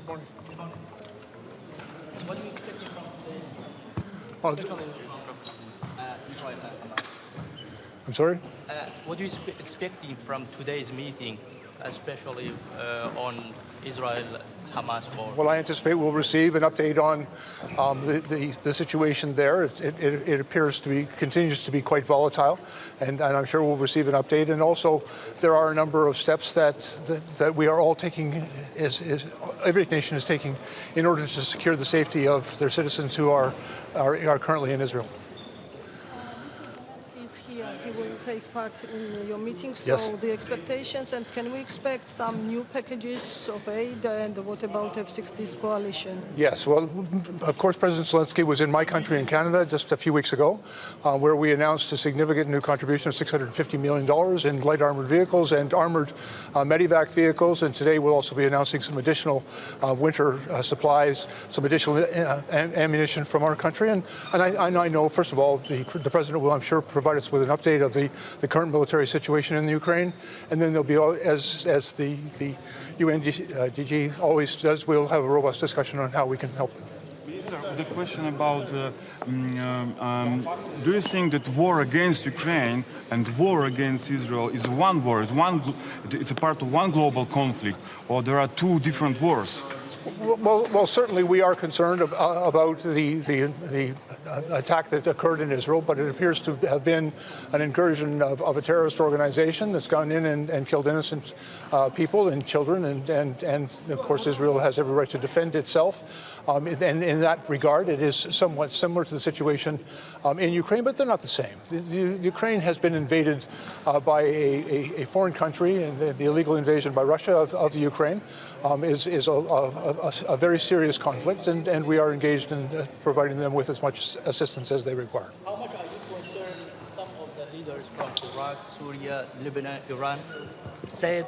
Good morning. What do you expect from especially from Israel-Hamas? I'm sorry? What do you expecting from today's meeting, especially on Israel-Hamas war? Well, I anticipate we'll receive an update on the situation there. It appears to be, continues to be quite volatile, and I'm sure we'll receive an update. And also, there are a number of steps that we are all taking, every nation is taking, in order to secure the safety of their citizens who are currently in Israel. Is here. He will take part in your meeting. So Yes. the expectations, and can we expect some new packages of aid? And what about F-16's coalition? Yes. Well, of course, President Zelensky was in my country in Canada just a few weeks ago, where we announced a significant new contribution of $650 million in light armored vehicles and armored Medivac vehicles. And today we'll also be announcing some additional winter supplies, some additional ammunition from our country. And I know, first of all, the President will, I'm sure, provide us with an update of the current military situation in the Ukraine, and then there'll be, as the UNDG always does, we'll have a robust discussion on how we can help them. Minister, the question about, do you think that war against Ukraine and war against Israel is one war, it's a part of one global conflict, or there are two different wars? Well, certainly we are concerned about the attack that occurred in Israel, but it appears to have been an incursion of a terrorist organization that's gone in and killed innocent people and children, and of course Israel has every right to defend itself. And in that regard, it is somewhat similar to the situation in Ukraine, but they're not the same. Ukraine has been invaded by a foreign country, and the illegal invasion by Russia of the Ukraine is a very serious conflict, and we are engaged in providing them with as much assistance as they require. How much are you concerned? Some of the leaders from Iraq, Syria, Lebanon, Iran said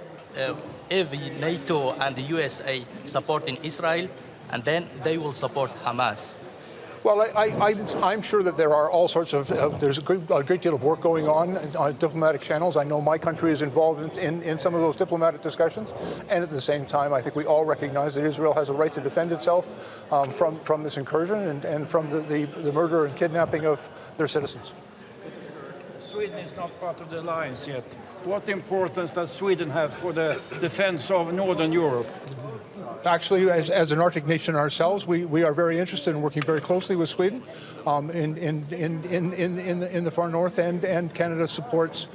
if NATO and the USA supporting Israel, and then they will support Hamas. Well, I'm sure that there are all sorts of, there's a great deal of work going on diplomatic channels. I know my country is involved in some of those diplomatic discussions. And at the same time, I think we all recognize that Israel has a right to defend itself from this incursion and from the murder and kidnapping of their citizens. Sweden is not part of the alliance yet. What importance does Sweden have for the defense of Northern Europe? Actually, as an Arctic nation ourselves, we are very interested in working very closely with Sweden in the far north, and Canada supports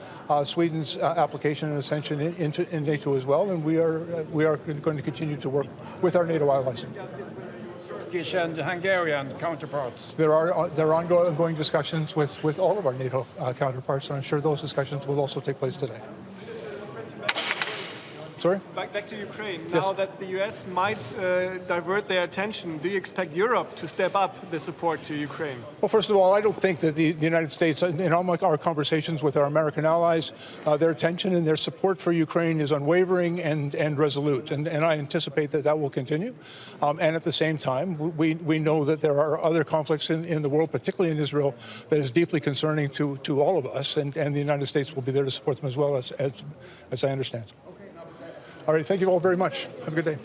Sweden's application and ascension in NATO as well, and we are going to continue to work with our NATO allies. Turkish and Hungarian counterparts. There are ongoing discussions with all of our NATO counterparts, and I'm sure those discussions will also take place today. Sorry? Back to Ukraine. Now that the US might divert their attention, do you expect Europe to step up the support to Ukraine? Well, first of all, I don't think that the United States, in all our conversations with our American allies, their attention and their support for Ukraine is unwavering and resolute. And I anticipate that will continue. And at the same time, we know that there are other conflicts in the world, particularly in Israel, that is deeply concerning to all of us. And the United States will be there to support them as well, as I understand. All right, thank you all very much. Have a good day.